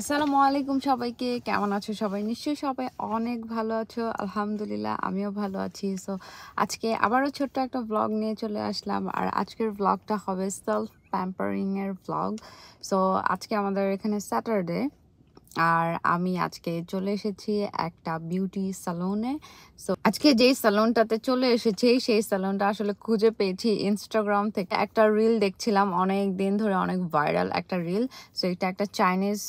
আসসালামু আলাইকুম সবাইকে। কেমন আছো সবাই? নিশ্চয়ই সবাই অনেক ভালো আছো। আলহামদুলিল্লাহ আমিও ভালো আছি। সো আজকে আবারও ছোট্ট একটা ভ্লগ নিয়ে চলে আসলাম। আর আজকের ভ্লগটা হবে সেলফ প্যাম্পারিং এর ভ্লগ। সো আজকে আমাদের এখানে স্যাটারডে। আর আমি আজকে চলে এসেছি একটা বিউটি সালনে। সো আজকে যেই সালনটাতে চলে এসেছি সেই সালনটা আসলে খুঁজে পেয়েছি ইনস্টাগ্রাম থেকে। একটা রিল দেখছিলাম অনেক দিন ধরে, অনেক ভাইরাল একটা রিল। সো এটা একটা চাইনিজ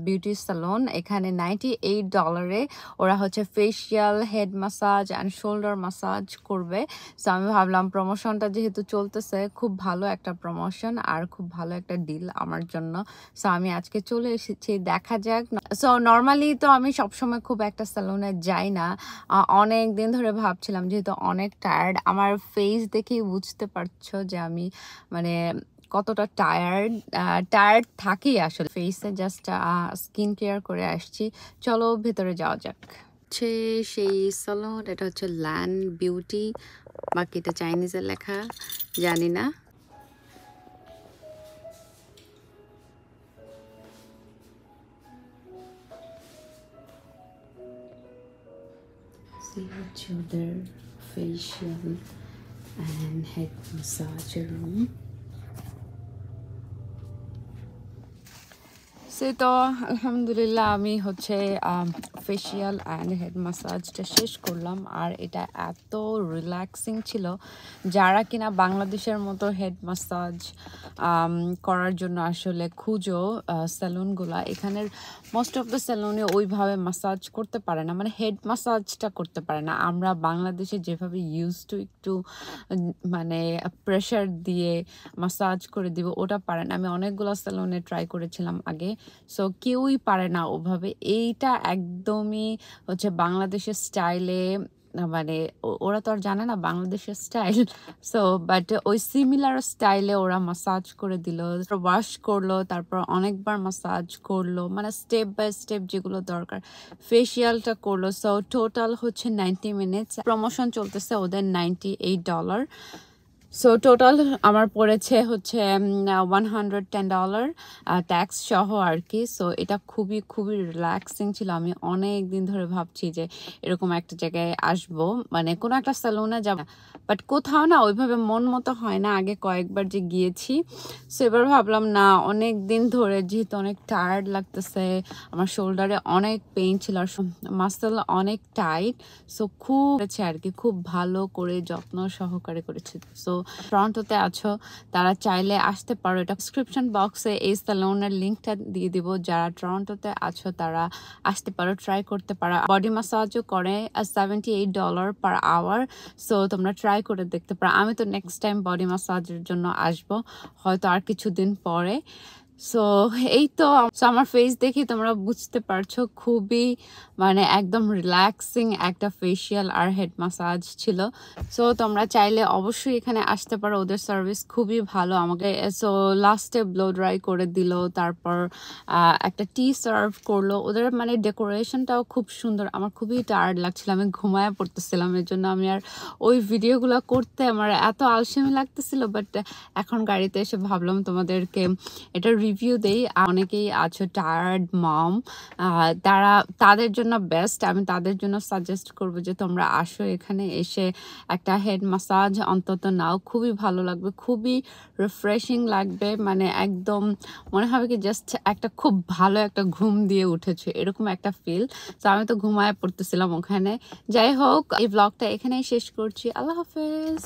বিউটি সালন। এখানে $98 ওরা হচ্ছে facial, head massage and shoulder massage করবে। সো আমি ভাবলাম প্রমোশনটা যেহেতু চলতেছে, খুব ভালো একটা প্রমোশন আর খুব ভালো একটা ডিল আমার জন্য। সো আমি আজকে চলে এসেছি, দেখা যাক। সো নর্মালি তো আমি সবসময় খুব একটা সালুনে যাই না। অনেক দিন ধরে ভাবছিলাম, যেহেতু অনেক টায়ার্ড, আমার ফেস দেখেই বুঝতে পারছো যে আমি মানে কতটা টায়ার্ড থাকি আসলে ফেসে। জাস্ট স্কিন কেয়ার করে আসছি। চলো ভেতরে যাওয়া যাক। হচ্ছে সেই সালন, এটা হচ্ছে ল্যান্ড বিউটি, বাকি এটা চাইনিজে লেখা জানি না। See হচ্ছে ওদের ফেসিয়াল অ্যান্ড হেড ম্যাসাজের রুম। সে তো আলহামদুলিল্লাহ আমি হচ্ছে ফেসিয়াল অ্যান্ড হেড ম্যাসাজটা শেষ করলাম। আর এটা এত রিল্যাক্সিং ছিল, যারা কিনা বাংলাদেশের মতো হেড ম্যাসাজ করার জন্য আসলে খুঁজো স্যালুনগুলা, এখানের মোস্ট অফ দ্য স্যালুনে ওইভাবে ম্যাসাজ করতে পারে না, মানে হেড ম্যাসাজটা করতে পারে না। আমরা বাংলাদেশে যেভাবে ইউজ টু একটু মানে প্রেশার দিয়ে ম্যাসাজ করে দিব, ওটা পারে না। আমি অনেকগুলো স্যালুনে ট্রাই করেছিলাম আগে, সো কেউই পারে না ওভাবে। এইটা একদমই হচ্ছে বাংলাদেশের স্টাইলে, মানে ওরা তো আর জানে না বাংলাদেশের স্টাইল। সো বাট ওই সিমিলার স্টাইলে ওরা মাসাজ করে দিল, ওয়াশ করলো, তারপর অনেকবার মাসাজ করলো, মানে স্টেপ বাই স্টেপ যেগুলো দরকার। ফেসিয়ালটা করলো। সো টোটাল হচ্ছে 90 মিনিটস। প্রমোশন চলতেছে ওদের $98। সো টোটাল আমার পড়েছে হচ্ছে $110 ট্যাক্স সহ আর কি। সো এটা খুবই খুবই রিল্যাক্সিং ছিল। আমি অনেক দিন ধরে ভাবছি যে এরকম একটা জায়গায় আসবো, মানে কোনো একটা স্যালুনে যাব, বাট কোথাও না ওইভাবে মন মতো হয় না। আগে কয়েকবার যে গিয়েছি, সো এবার ভাবলাম না, অনেক দিন ধরে যেহেতু অনেক টায়ার্ড লাগতেছে, আমার শোল্ডারে অনেক পেইন ছিল আর মাসল অনেক টাইট। সো খুব আর কি, খুব ভালো করে যত্ন সহকারে করেছে। সো টরন্টোতে আছো তারা চাইলে আসতে পারো। এটা ডিসক্রিপশন বক্সে এই স্যালুনের লিঙ্কটা দিয়ে দিব। যারা টরন্টোতে আছো তারা আসতে পারো, ট্রাই করতে পারো। বডি ম্যাসাজও করে $78 পার আওয়ার। সো তোমরা ট্রাই করে দেখতে পারো। আমি তো নেক্সট টাইম বডি ম্যাসাজের জন্য আসবো, হয়তো আর কিছুদিন পরে। সো এই তো আমার ফেস দেখি তোমরা বুঝতে পারছো, খুবই মানে একদম রিল্যাক্সিং একটা ফেসিয়াল আর হেড ম্যাসাজ ছিল। সো তোমরা চাইলে অবশ্যই এখানে আসতে পারো, ওদের সার্ভিস খুবই ভালো আমাকে। সো লাস্টে ব্লো ড্রাই করে দিল, তারপর একটা টি সার্ভ করলো। ওদের মানে ডেকোরেশনটাও খুব সুন্দর। আমার খুবই টায়ার্ড লাগছিল, আমি ঘুমায় পড়তেছিলাম, এর জন্য আমি আর ওই ভিডিওগুলো করতে আমার এত আলসেমি লাগতেছিল। বাট এখন গাড়িতে এসে ভাবলাম তোমাদেরকে এটা রিভিউ দেই। অনেকেই আছো টায়ার্ড মম, তাদের জন্য বেস্ট। আমি তাদের জন্য সাজেস্ট করবো যে তোমরা আসো, এখানে এসে একটা হেড মাসাজ অন্তত নাও, খুবই ভালো লাগবে, খুবই রিফ্রেশিং লাগবে। মানে একদম মনে হবে কি জাস্ট একটা খুব ভালো একটা ঘুম দিয়ে উঠেছে, এরকম একটা ফিল। তো আমি তো ঘুমায় পড়তেছিলাম ওখানে। যাই হোক, এই ব্লগটা এখানেই শেষ করছি। আল্লাহ হাফেজ।